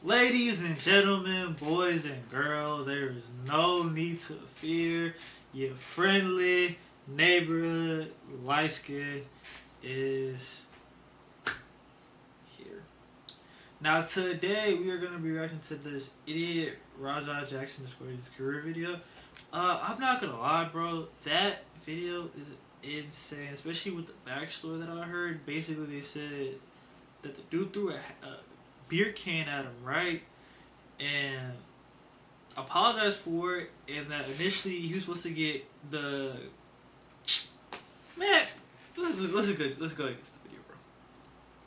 Ladies and gentlemen, boys and girls, there is no need to fear. Your friendly neighborhood light skin is here. Now today we are going to be reacting to this idiot Rajah Jackson destroys his career video. I'm not gonna lie, bro. That video is insane, especially with the backstory that I heard. Basically, they said that the dude threw a beer can at him, right? And apologized for it, and that initially he was supposed to get the man. This is good. Let's go against the video, bro.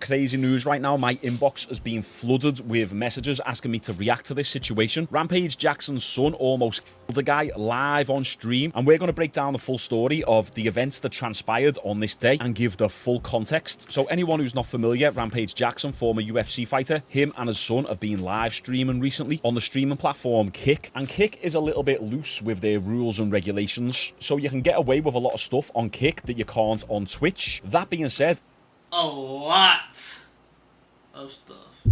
Crazy news right now. My inbox has been flooded with messages asking me to react to this situation. Rampage Jackson's son almost killed a guy live on stream, and we're going to break down the full story of the events that transpired on this day and give the full context. So anyone who's not familiar, Rampage Jackson, former UFC fighter, him and his son have been live streaming recently on the streaming platform Kick, and Kick is a little bit loose with their rules and regulations, so you can get away with a lot of stuff on Kick that you can't on Twitch. That being said, a lot of stuff.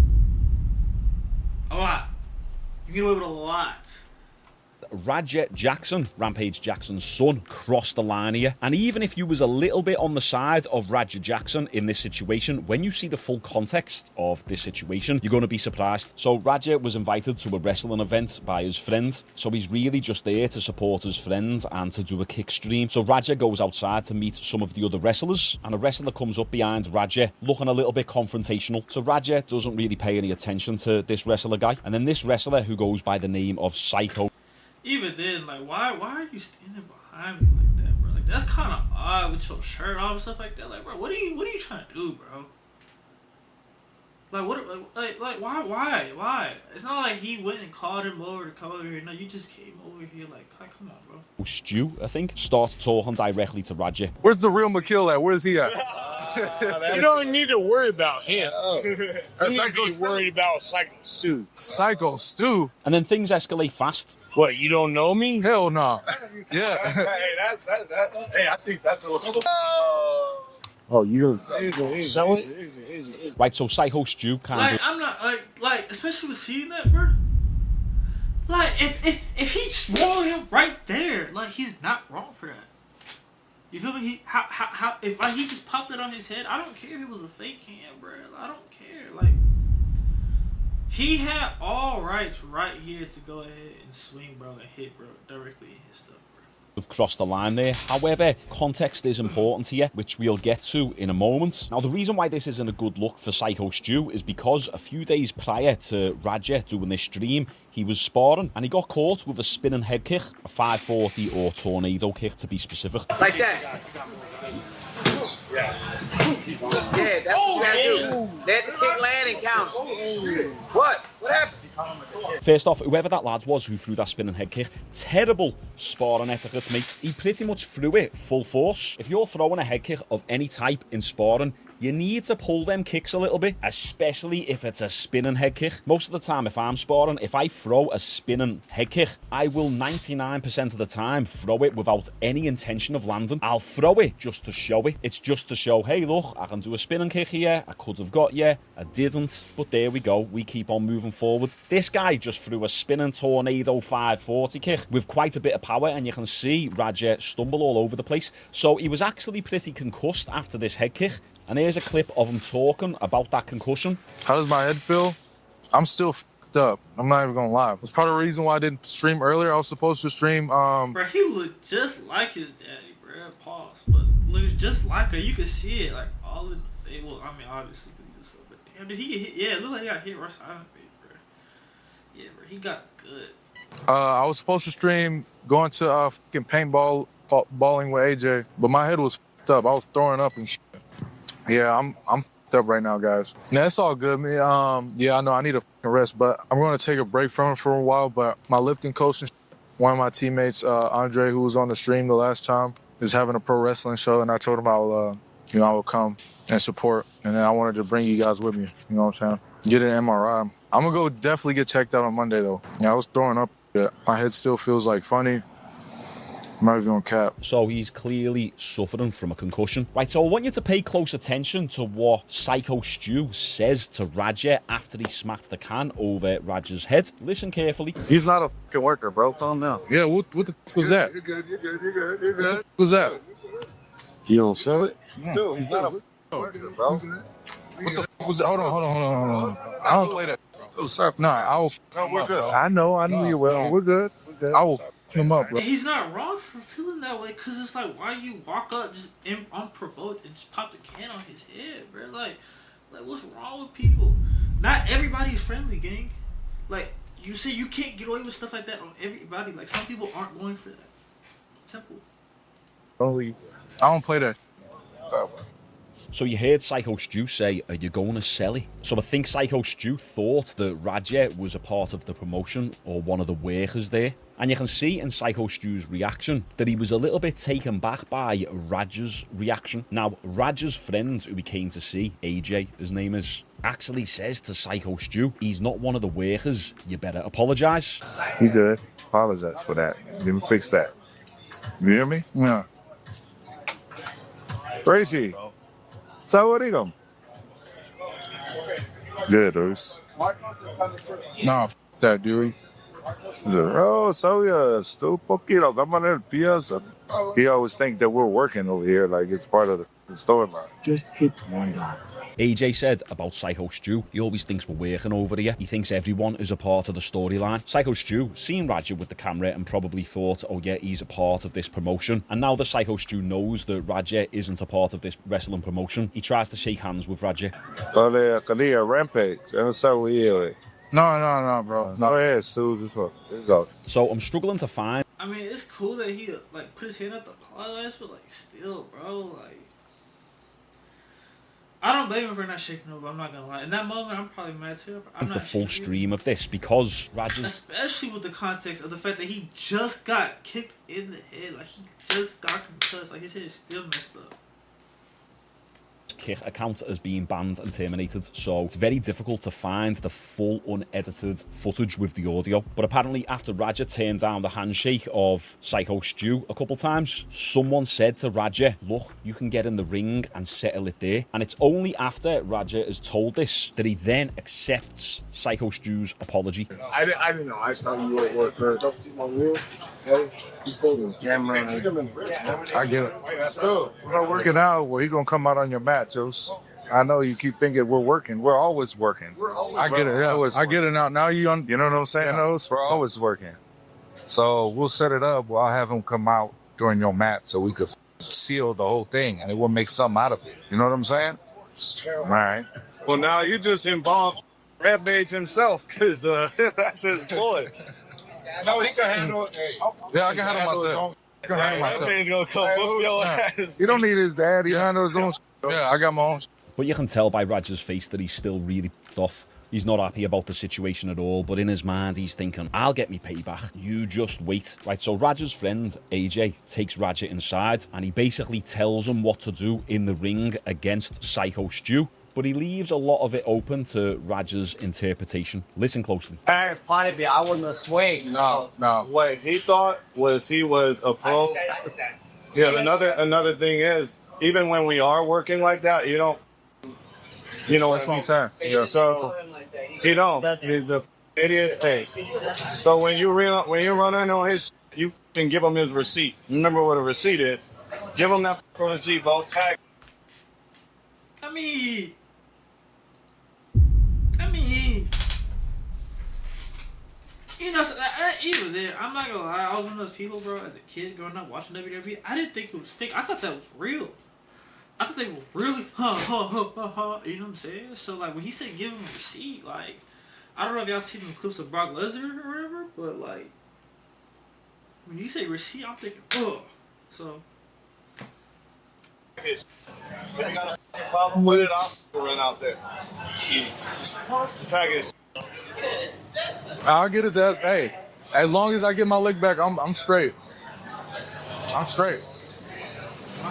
A lot. You get away with a lot. Rajah Jackson, Rampage Jackson's son, crossed the line here. And even if you was a little bit on the side of Rajah Jackson in this situation, when you see the full context of this situation, you're going to be surprised. So Rajah was invited to a wrestling event by his friend. So he's really just there to support his friend and to do a kick stream. So Rajah goes outside to meet some of the other wrestlers, and a wrestler comes up behind Rajah looking a little bit confrontational. So Rajah doesn't really pay any attention to this wrestler guy. And then this wrestler, who goes by the name of Psycho. Even then, like, why are you standing behind me like that, bro? Like, that's kind of odd with your shirt off and stuff like that. Like, bro, what are you trying to do, bro? Like, why? It's not like he went and called him over to come over here. No, you just came over here. Like, come on, bro. Stu, I think, starts talking directly to Rajah. Where's the real McKill at? Where's he at? You don't need to worry about him. You need to Psycho be worried about Psycho Stu. Psycho Stu? And then things escalate fast. What, you don't know me? Hell no. Yeah. Hey, I think that's a little. Oh, you're so Right, so Psycho Stu kind Like, of... I'm not, like, especially with seeing that, bro. Like, if he swore him right there, like, he's not wrong for that. You feel me? If like, he just popped it on his head, I don't care if it was a fake hand, bro. I don't care. Like, he had all rights right here to go ahead and swing, bro, and hit, bro, directly in his stuff, bro. Have crossed the line there. However, context is important here, which we'll get to in a moment. Now, the reason why this isn't a good look for Psycho Stu is because a few days prior to Rajah doing this stream, he was sparring and he got caught with a spinning head kick, a 540 or tornado kick to be specific. Like that. Yeah, that's what you gotta do. Let the kick land and count. What? What happened? First off, whoever that lad was who threw that spinning head kick, terrible sparring etiquette, mate. He pretty much threw it full force. If you're throwing a head kick of any type in sparring, you need to pull them kicks a little bit, especially if it's a spinning head kick. Most of the time, if I'm sparring, if I throw a spinning head kick, I will 99% of the time throw it without any intention of landing. I'll throw it just to show it. It's just to show, hey, look, I can do a spinning kick here. I could have got you. I didn't. But there we go. We keep on moving forward. This guy just threw a spinning tornado 540 kick with quite a bit of power, and you can see Rajah stumble all over the place. So he was actually pretty concussed after this head kick. And here's a clip of him talking about that concussion. How does my head feel? I'm still f***ed up. I'm not even gonna lie. That's part of the reason why I didn't stream earlier. I was supposed to stream. Bro, he looked just like his daddy, bro. Pause, but looks just like her. You can see it, like, all in the face. Well, I mean, obviously, because he's just so. But damn, did he get hit? Yeah, it looked like he got hit right side of the face, bro. Yeah, bro, he got good. I was supposed to stream going to fucking paintball balling with AJ, but my head was f***ed up. I was throwing up and shit. Yeah, I'm f***ed up right now, guys. Nah, it's all good, man. Yeah, I know I need a fucking rest, but I'm going to take a break from it for a while. But my lifting coach and one of my teammates, Andre, who was on the stream the last time, is having a pro wrestling show, and I told him I will come and support, and then I wanted to bring you guys with me. You know what I'm saying? Get an MRI. I'm gonna go definitely get checked out on Monday though. Yeah, I was throwing up. Yeah, my head still feels like funny. I'm not even gonna cap. So he's clearly suffering from a concussion. Right, so I want you to pay close attention to what Psycho Stu says to Raja after he smacked the can over Raja's head. Listen carefully. He's not a fucking worker, bro. Calm down. Yeah, what the fuck was that? You're good. You're good. You're good. You're good. What was that? You don't sell it? Dude, he's not a worker, bro. What the fuck was that? Hold on. I don't play that. Oh, sorry. No, I We're good. I knew you well. We're good. I will him up, bro. And he's not wrong for feeling that way, because it's like, why you walk up just unprovoked and just pop the can on his head, bro? Like what's wrong with people? Not everybody's friendly, gang. Like, you see, you can't get away with stuff like that on everybody. Like, some people aren't going for that. Simple. I don't play that. So you heard Psycho Stu say, are you going to sell it? So I think Psycho Stu thought that Raja was a part of the promotion or one of the workers there. And you can see in Psycho Stu's reaction that he was a little bit taken back by Raja's reaction. Now, Raja's friend who we came to see, AJ, his name is, actually says to Psycho Stu, he's not one of the workers, you better apologise. You good. Apologize for that. Let me fix that. You hear me? Yeah. Tracy. Sawadikam. Good, Bruce. Nah, f that, Dewey. Oh, so yeah, still poquito. Come on in, Pias. He always think that we're working over here like it's part of the storyline. Just hit one off. AJ said about Psycho Stu, he always thinks we're working over here. He thinks everyone is a part of the storyline. Psycho Stu seen Raja with the camera and probably thought, oh yeah, he's a part of this promotion. And now that Psycho Stu knows that Raja isn't a part of this wrestling promotion, he tries to shake hands with Raja. Kalia Rampage. And so we No, bro. No, yeah, Stu, this one. This is all. So I'm struggling to find. I mean, it's cool that he, like, put his hand up to apologize, but, like, still, bro, like, I don't blame him for not shaking over, I'm not gonna lie. In that moment, I'm probably mad too. I'm the not full shaking. stream of this because Raja's Especially with the context of the fact that he just got kicked in the head. Like, he just got concussed. Like, his head is still messed up. kick account as being banned and terminated, so it's very difficult to find the full unedited footage with the audio. But apparently after Raja turned down the handshake of Psycho Stu a couple times, someone said to Raja, look, you can get in the ring and settle it there. And it's only after Raja is told this that he then accepts Psycho Stu's apology. I didn't know. I thought you were at work. Don't see my wheel. Camera. I get it. We're not working out. Well, he gonna come out on your mat, Juice. I know you keep thinking we're working. We're always working. I get it. Yeah, I get it now. Now you know what I'm saying? We're always working. So we'll set it up. Well, I'll have him come out during your mat so we could seal the whole thing and it will make something out of it. You know what I'm saying? All right. Well, now you just involved Rampage himself, because that's his boy. No, he can handle it. Yeah, I can handle myself. Rampage's gonna come whoop your ass. He don't need his dad. He handle his own. Yeah, I got my own. But you can tell by Raja's face that he's still really pissed off. He's not happy about the situation at all, but in his mind he's thinking, I'll get me payback. You just wait. Right, so Raja's friend, AJ, takes Raja inside and he basically tells him what to do in the ring against Psycho Stu. But he leaves a lot of it open to Raja's interpretation. Listen closely. I wouldn't swing. No. What he thought was he was a pro. I understand. Yeah, another thing is, even when we are working like that, you don't. You know what I'm saying? Yeah. So he don't. He's a idiot. Hey. So when you run in on his, you can give him his receipt. Remember what a receipt is? Give him that receipt. Both tag. I mean, you know, even there, I'm not gonna lie, I was one of those people, bro, as a kid growing up watching WWE, I didn't think it was fake. I thought that was real. I thought they were really, you know what I'm saying? So, like, when he said give him a receipt, like, I don't know if y'all seen the clips of Brock Lesnar or whatever, but, like, when you say receipt, I'm thinking, ugh. So, You got a problem with it, I'll run out there. Tag it. I'll get it that. Hey, as long as I get my leg back, I'm straight. I'm straight.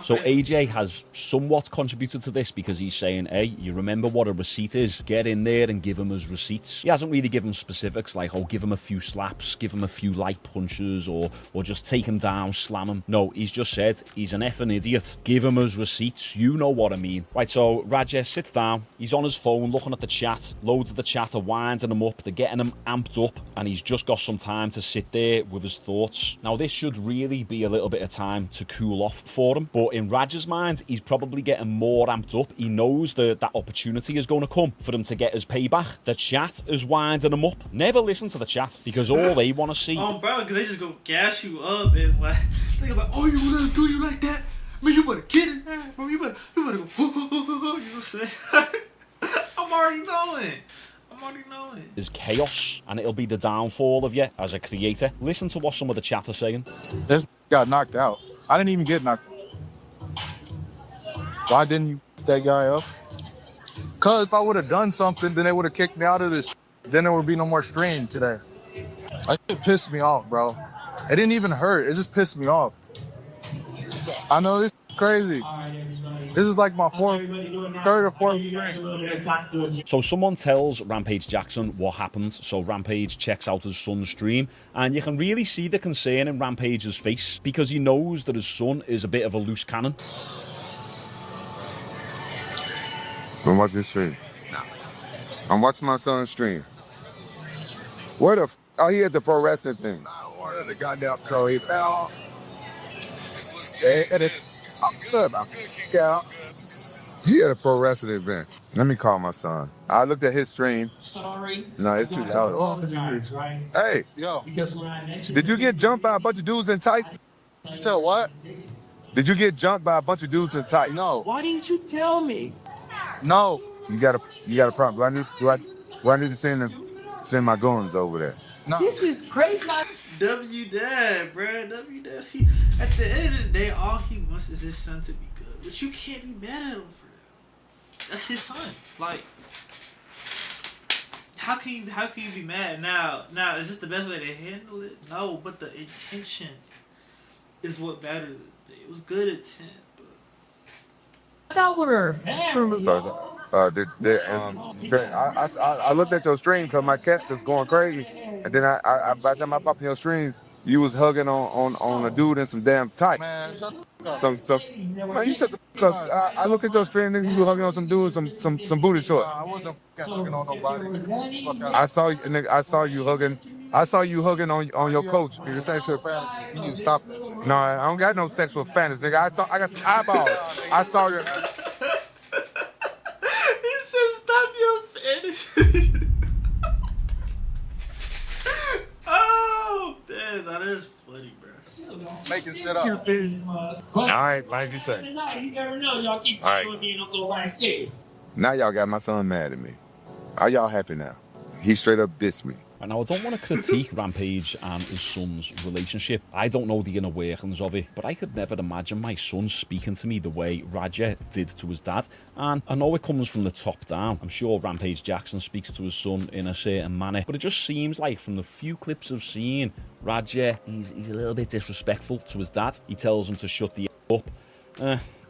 So AJ has somewhat contributed to this because he's saying, hey, you remember what a receipt is? Get in there and give him his receipts. He hasn't really given specifics like, oh, give him a few slaps, give him a few light punches, or just take him down, slam him. No, he's just said he's an effing idiot. Give him his receipts. You know what I mean. Right, so Raja sits down. He's on his phone looking at the chat. Loads of the chat are winding him up. They're getting him amped up, and he's just got some time to sit there with his thoughts. Now, this should really be a little bit of time to cool off for him, but in Raja's mind, he's probably getting more amped up. He knows that opportunity is going to come for him to get his payback. The chat is winding him up. Never listen to the chat because all they want to see... Oh, bro, because they just go gas you up and like, think about, oh, you want to do you like that? Man, you better get it, bro. You better go, you know what I'm saying? I'm already knowing. Is chaos, and it'll be the downfall of you as a creator. Listen to what some of the chat are saying. This got knocked out. I didn't even get knocked out. Why didn't you pick that guy up? Because if I would have done something, then they would have kicked me out of this. Then there would be no more stream today. That shit pissed me off, bro. It didn't even hurt. It just pissed me off. I know this is crazy. This is like my third or fourth stream. So someone tells Rampage Jackson what happens. So Rampage checks out his son's stream, and you can really see the concern in Rampage's face because he knows that his son is a bit of a loose cannon. I'm watching stream. I'm watching my son's stream. Where the oh, he had the pro wrestling thing. The goddamn so he fell. I'm good. I'm good. Kick out. He had a pro wrestling event. Let me call my son. I looked at his stream. Sorry. No, it's too loud. Right? Hey, Yo, Because when I mentioned did you get jumped by a bunch of dudes in tights? you said what? Did you get jumped by a bunch of dudes in tights? No. why didn't you tell me? No. You got a problem. Do I need to send my goons over there? No. This is crazy. W-Dad, bro. W-Dad. See, at the end of the day, all he wants is his son to be good. But you can't be mad at him for that. That's his son. Like, how can you be mad? Now, is this the best way to handle it? No, but the intention is what mattered. It was good intent, but I thought we were family. I looked at your stream because my cat was going crazy, and then I by the time I popped in your stream, you was hugging on a dude in some damn tights. Man, shut the fuck up. Man, you shut the fuck up. I looked at your stream, nigga, you were hugging on some dude with some booty shorts. I wasn't fucking on nobody. Fuck out. I saw you hugging on your coach. Nigga, sexual fantasy. You need to stop that shit. No, I don't got no sexual fantasy, nigga. I got some eyeballs. I saw your. he said, "Stop your fantasy." Oh, damn, that is funny, bro. Making shit up. All right, like you say. You never know. Y'all keep All right. doing me and I'll go right there. Now y'all got my son mad at me. Are y'all happy now? He straight up dissed me. And now, I don't want to critique Rampage and his son's relationship. I don't know the inner workings of it, but I could never imagine my son speaking to me the way Raja did to his dad. And I know it comes from the top down. I'm sure Rampage Jackson speaks to his son in a certain manner, but it just seems like from the few clips I've seen, Raja, he's a little bit disrespectful to his dad. He tells him to shut the up.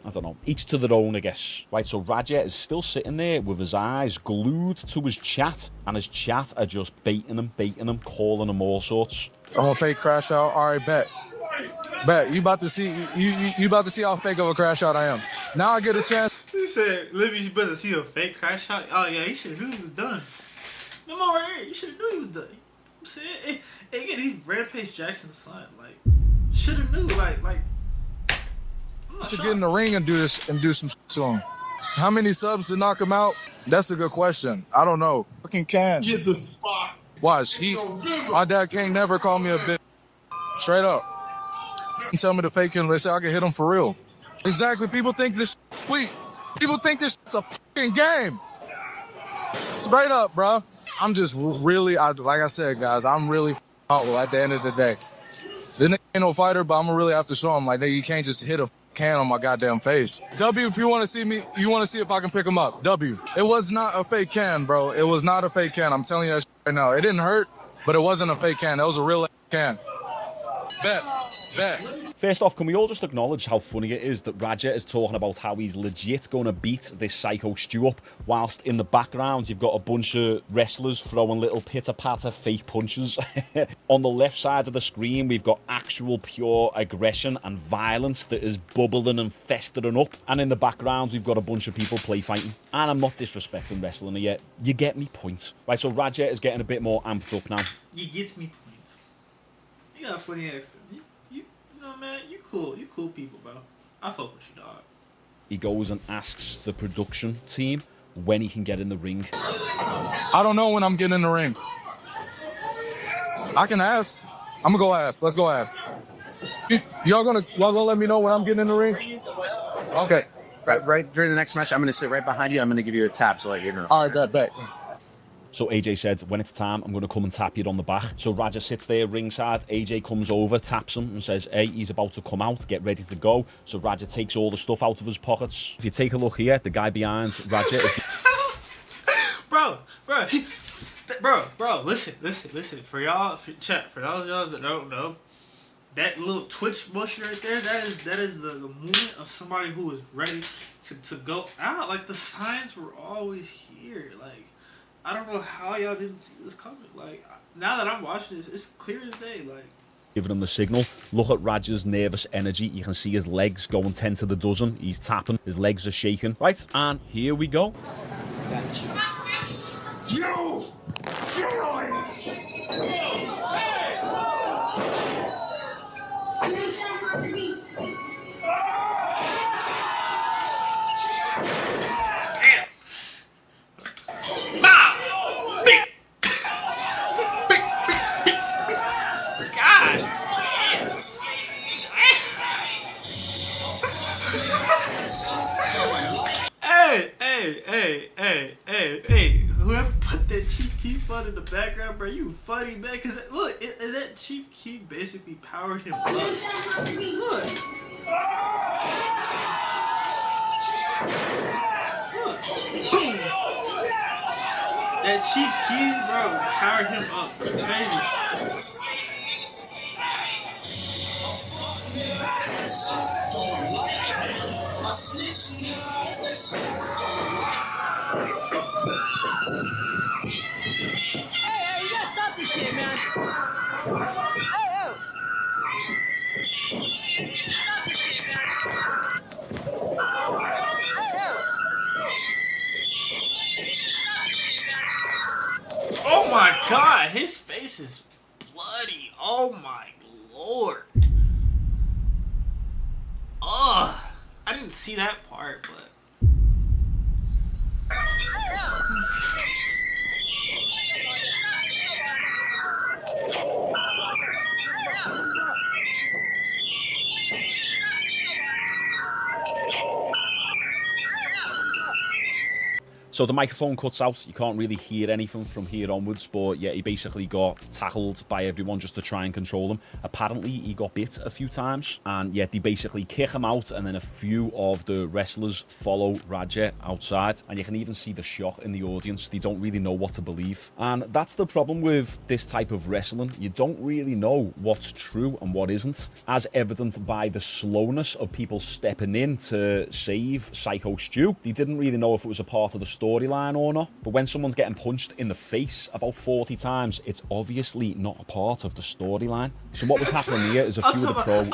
I don't know. Each to their own, I guess. Right, so Raja is still sitting there with his eyes glued to his chat, and his chat are just baiting him, calling him all sorts. I'm gonna fake crash out. All right, bet. You about to see you about to see how fake of a crash out I am. Now I get a chance. He said, "Libby, you better see a fake crash shot." Oh yeah, he should have knew he was done. No more right here. You should have knew he was done. I'm saying, again, he's Rampage Jackson's son. Like, should have knew. Like. To get in the ring and do some shit to him. How many subs to knock him out? That's a good question. I don't know. Fucking can. Gets a spot. Watch. My dad can't never call me a bitch. Straight up. And tell me to fake him. They say I can hit him for real. Exactly. People think this sweet. People think this is a fucking game. Straight up, bro. I'm just really, like I said, guys, I'm really humble at the end of the day. This nigga ain't no fighter, but I'm gonna really have to show him, like, nigga, you can't just hit a can on my goddamn face. W, if you want to see me, you want to see if I can pick him up. W. It was not a fake can, bro. It was not a fake can. I'm telling you that shit right now. It didn't hurt, but it wasn't a fake can. That was a real can. Bet. First off, can we all just acknowledge how funny it is that Raja is talking about how he's legit going to beat this Psycho Stu up, whilst in the background you've got a bunch of wrestlers throwing little pitter-patter fake punches. On the left side of the screen, we've got actual pure aggression and violence that is bubbling and festering up. And in the background, we've got a bunch of people play fighting. And I'm not disrespecting wrestling yet. You get me point. Right, so Raja is getting a bit more amped up now. You get me points. You got a funny accent. No, man, you cool people, bro. I fuck with you, dog. He goes and asks the production team when he can get in the ring. I don't know when I'm getting in the ring. I can ask. I'm gonna go ask. Let's go ask. Y'all gonna let me know when I'm getting in the ring? Okay. Right during the next match, I'm gonna sit right behind you. I'm gonna give you a tap so like you know. All right, good, bet. So AJ said, when it's time, I'm going to come and tap you on the back. So Raja sits there ringside. AJ comes over, taps him and says, hey, he's about to come out. Get ready to go. So Raja takes all the stuff out of his pockets. If you take a look here, the guy behind Raja is... Bro, listen. For y'all that don't know, that little twitch motion right there, that is the movement of somebody who is ready to go out. Like, the signs were always here. Like, I don't know how y'all didn't see this coming. Like, now that I'm watching this, it's clear as day. Like, giving him the signal. Look at Raja's nervous energy. You can see his legs going 10 to the dozen. He's tapping. His legs are shaking. Right, and here we go. You! Hey, whoever put that Chief Keef fun in the background, bro, you funny, man, because look, that Chief Keef basically powered him up. Look. That Chief Keef, bro, powered him up. It's crazy. Hey, you gotta stop this shit, man. Hey. Stop this shit, man. Oh my god, his face is bloody. Oh my lord. Ugh. I didn't see that part, but. So the microphone cuts out. You can't really hear anything from here onwards, but yeah, he basically got tackled by everyone just to try and control him. Apparently, he got bit a few times, and yeah, they basically kick him out, and then a few of the wrestlers follow Raja outside, and you can even see the shock in the audience. They don't really know what to believe, and that's the problem with this type of wrestling. You don't really know what's true and what isn't, as evident by the slowness of people stepping in to save Psycho Stu. They didn't really know if it was a part of the storyline or not, but when someone's getting punched in the face about 40 times, it's obviously not a part of the storyline. So what was happening here is a few of the pros.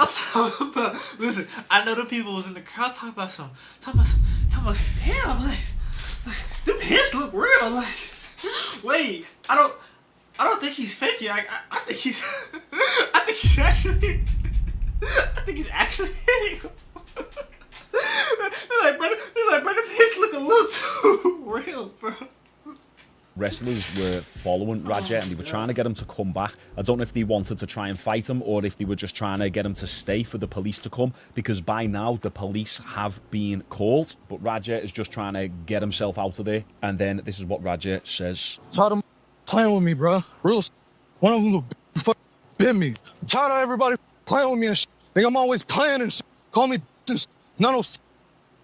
Listen, I know the people was in the crowd talking about some, damn, like them hits look real. Like, wait, I don't think he's faking. I think he's, I think he's actually hitting him. They're like, bro, them hits look a little too real, bro. Wrestlers were following Raja and they were trying to get him to come back. I don't know if they wanted to try and fight him or if they were just trying to get him to stay for the police to come, because by now the police have been called. But Raja is just trying to get himself out of there. And then this is what Raja says. Tired of playing with me, bro. Real one of them bit me. I'm tired of everybody playing with me and shit. Think I'm always playing and shit. Call me and shit. No.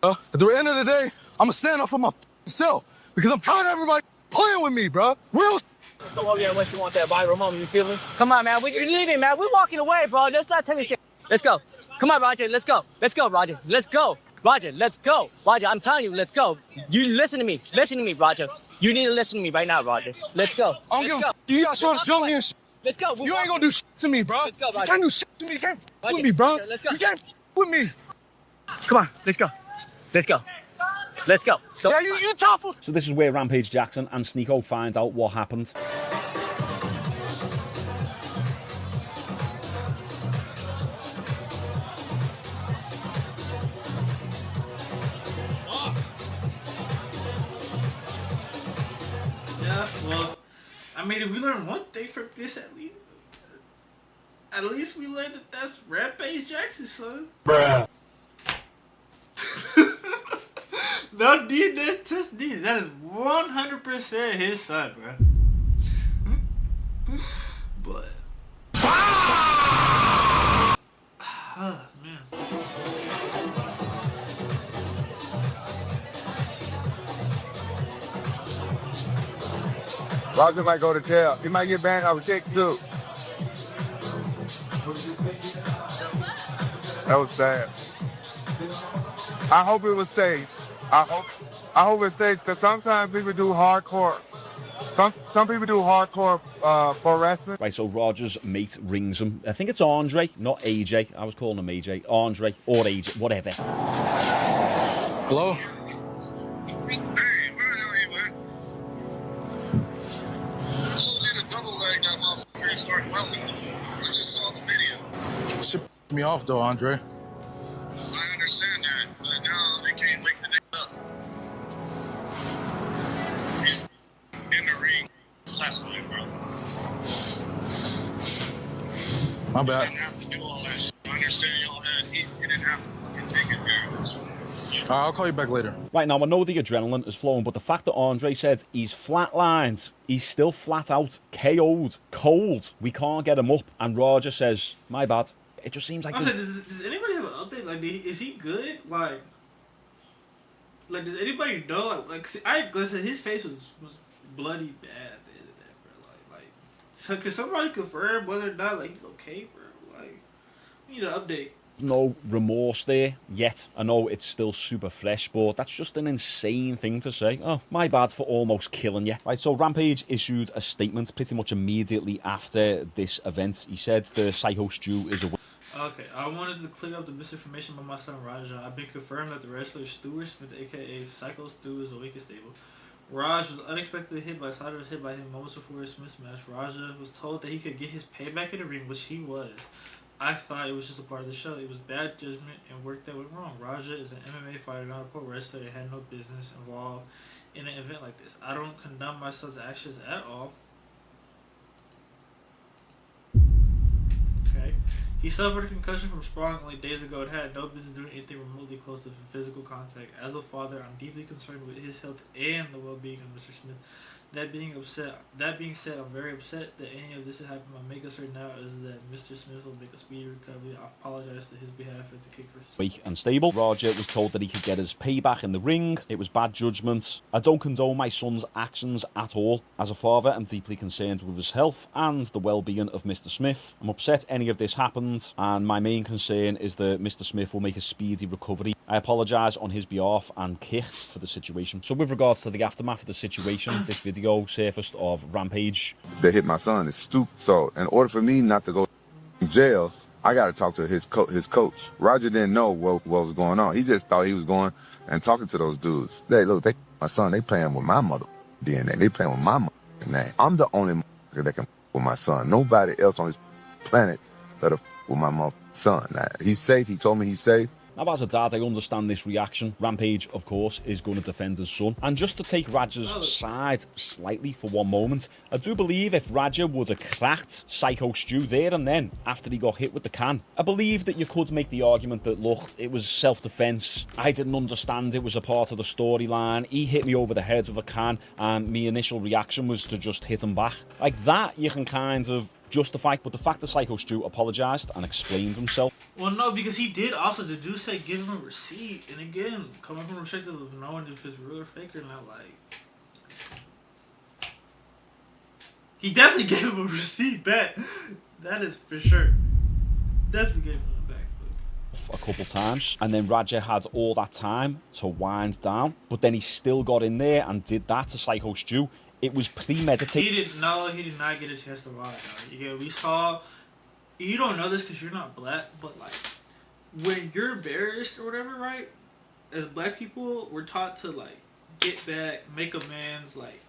At the end of the day, I'm gonna stand up for my self because I'm tired of everybody playing with me, bro. Real. Come over here unless you want that viral moment. You feel me? Come on, man. You're leaving, man. We're walking away, bro. Let's not take this shit. Let's go. Come on, Roger. Let's go. Let's go, Roger. Let's go. Roger, let's go. Roger, I'm telling you, let's go. You listen to me. Listen to me, Roger. You need to listen to me right now, Roger. Let's go. I don't give a f- You got to jump me and shit. Let's go. You ain't gonna do shit to me, bro. Let's go, You Roger. can't do shit to me. You can't f- Roger, with me, bro. let's go. You can't f- with me. Come on, let's go. Let's go. Let's go. Yeah, you tough. So this is where Rampage Jackson and Sneeko find out what happened. Yeah, well, I mean, if we learn one thing from this, at least we learned that that's Rampage Jackson, son. Bruh. No DNA test needed. That is 100% his son, bro. But, man. Roger might go to jail. He might get banned off a kick too. That was sad. I hope it was safe. I hope it's safe because sometimes people do hardcore. Some people do hardcore for wrestling. Right, so Roger's mate rings him. I think it's Andre, not AJ. I was calling him AJ. Andre or AJ, whatever. Hello? Hey, where the hell are you, man? I told you to double leg that motherfucker and start welding him. I just saw the video. Shit me off though, Andre. I understand that, but now they can't wake the nigga up. He's in the ring, flatline, bro. My You bad. didn't have to do all that shit. I understand y'all had heat. You didn't have to fucking take it there. I'll call you back later. Right, now I know the adrenaline is flowing, but the fact that Andre said he's flatlined, he's still flat out, KO'd, cold, we can't get him up, and Roger says, my bad. It just seems like... I said, does anybody have an update? Like, is he good? Like, does anybody know? Like, see, listen, his face was bloody bad at the end of that, bro. Like, so can somebody confirm whether or not, like, he's okay, bro? Like, we need an update. no remorse there yet. I know it's still super fresh, but that's just an insane thing to say. Oh, my bad for almost killing you. Right, so Rampage issued a statement pretty much immediately after this event. He said the Psycho Stew is a... Okay, I wanted to clear up the misinformation about my son Raja. I've been confirmed that the wrestler Stuart Smith, aka Psycho Stu, is awake and stable. Raj was unexpectedly hit by Sider was hit by him moments before his Smith match. Raja was told that he could get his payback in the ring, which he was. I thought it was just a part of the show. It was bad judgment and work that went wrong. Raja is an MMA fighter, not a pro wrestler, and had no business involved in an event like this. I don't condemn my son's actions at all. Okay. He suffered a concussion from sprawling only days ago and had no business doing anything remotely close to physical contact. As a father, I'm deeply concerned with his health and the well-being of Mr. Smith. That being said, I'm very upset that any of this has happened. My making certain now is that Mr. Smith will make a speedy recovery. I apologize to his behalf as a kick for weak and stable. Roger was told that he could get his payback in the ring. It was bad judgment. I don't condone my son's actions at all. As a father, I'm deeply concerned with his health and the well-being of Mr. Smith. I'm upset any of this happened, and my main concern is that Mr. Smith will make a speedy recovery. I apologise on his behalf and kick for the situation. So with regards to the aftermath of the situation, this video surfaced of Rampage. They hit my son. It's stupid. So in order for me not to go to jail, I got to talk to his coach. Roger didn't know what was going on. He just thought he was going and talking to those dudes. They my son. They playing with my mother DNA. They playing with my mother DNA. I'm the only that can with my son. Nobody else on this planet that with my son. Now, he's safe. He told me he's safe. Now, as a dad, I understand this reaction. Rampage, of course, is going to defend his son. And just to take Raja's side slightly for one moment, I do believe if Raja would have cracked Psycho Stew there and then, after he got hit with the can, I believe that you could make the argument that, look, it was self-defense. I didn't understand it was a part of the storyline. He hit me over the head with a can, and my initial reaction was to just hit him back. Like that, you can kind of justify, but the fact that Psycho Stew apologised and explained himself. Well, no, because he did also, the dude say give him a receipt, and again, coming from the perspective of knowing if it's real or fake or not, like, he definitely gave him a receipt back. That is for sure. Definitely gave him it back. a couple times, and then Raja had all that time to wind down, but then he still got in there and did that to Psycho Stu. It was premeditated. He did not get a chance to ride. Yeah, we saw. You don't know this because you're not black, but like when you're embarrassed or whatever, right? As black people, we're taught to like get back, make amends. Like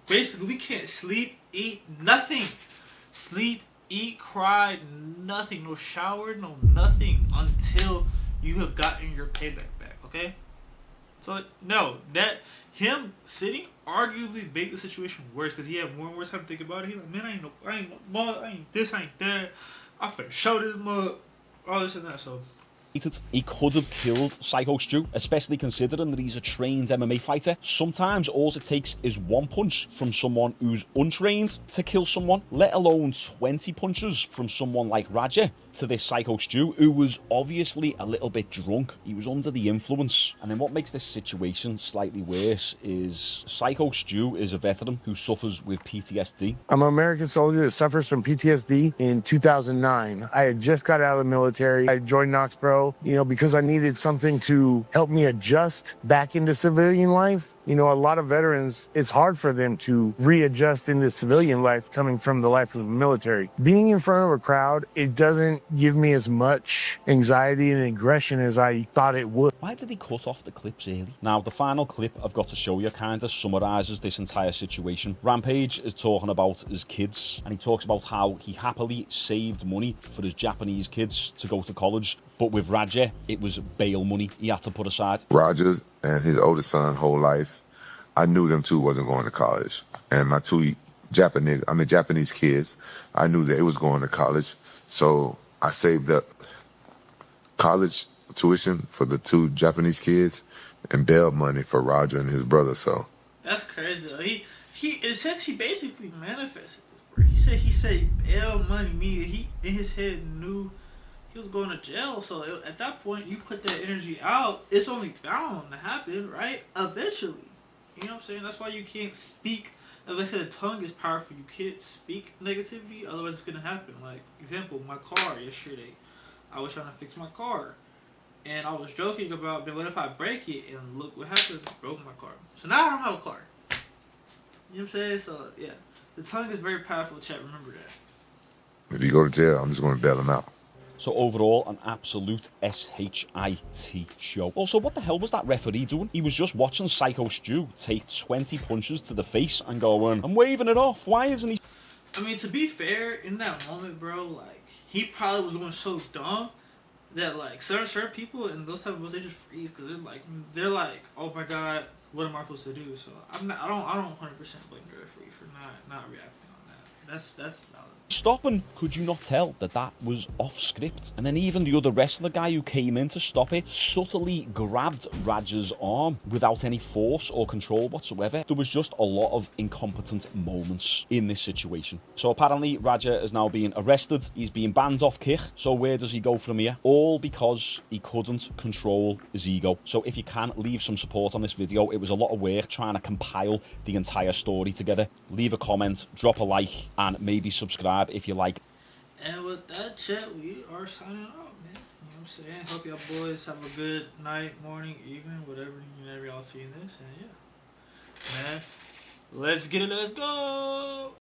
basically, we can't sleep, eat, nothing. Sleep, eat, cry, nothing. No shower, no nothing until you have gotten your payback back. Okay. So no, that him sitting arguably made the situation worse because he had more and more time to think about it. He's like, man, I ain't no mud, I ain't this, I ain't that. I finna show this mud, all this and that. So he could have killed Psycho Stu, especially considering that he's a trained MMA fighter. Sometimes all it takes is one punch from someone who's untrained to kill someone, let alone 20 punches from someone like Raja to this Psycho Stu, who was obviously a little bit drunk. He was under the influence. And then what makes this situation slightly worse is Psycho Stu is a veteran who suffers with PTSD. I'm an American soldier that suffers from PTSD. In 2009, I had just got out of the military. I joined Knoxboro, because I needed something to help me adjust back into civilian life. A lot of veterans, it's hard for them to readjust into civilian life coming from the life of the military. Being in front of a crowd, it doesn't give me as much anxiety and aggression as I thought it would. Why did he cut off the clips early? Now, the final clip I've got to show you kind of summarises this entire situation. Rampage is talking about his kids, and he talks about how he happily saved money for his Japanese kids to go to college, but with Raja, it was bail money he had to put aside. Roger and his oldest son, whole life, I knew them two wasn't going to college. And my two Japanese kids, I knew that it was going to college. So I saved up college tuition for the two Japanese kids and bail money for Roger and his brother. So that's crazy. It says he basically manifested this, bro. He said bail money, meaning he in his head knew he was going to jail. So at that point, you put that energy out, it's only bound to happen, right? Eventually. You know what I'm saying? That's why you can't speak. As I said, the tongue is powerful. You can't speak negativity, otherwise it's going to happen. Like, example, my car yesterday. I was trying to fix my car. And I was joking about, man, what if I break it? And look what happened. I broke my car. So now I don't have a car. You know what I'm saying? So, yeah. The tongue is very powerful, chat. Remember that. If you go to jail, I'm just going to bail him out. So overall, an absolute SHIT show. Also, what the hell was that referee doing? He was just watching Psycho Stu take 20 punches to the face and going, I'm waving it off. Why isn't he? I mean, to be fair, in that moment, bro, like, he probably was going so dumb that, like, certain people in those type of moments, they just freeze because they're like, oh my god, what am I supposed to do? So I don't 100% blame the referee for not reacting on that. That's valid. Stopping, could you not tell that that was off script? And then even the other wrestler guy who came in to stop it subtly grabbed Raja's arm without any force or control whatsoever. There was just a lot of incompetent moments in this situation. So apparently Raja is now being arrested. He's being banned off kick. So where does he go from here? All because he couldn't control his ego. So if you can, leave some support on this video. It was a lot of work trying to compile the entire story together. Leave a comment, drop a like, and maybe subscribe if you like. And with that, chat, we are signing out, man. You know what I'm saying? Hope y'all boys have a good night, morning, evening, whatever y'all seeing this. And yeah, man, let's get it. Let's go.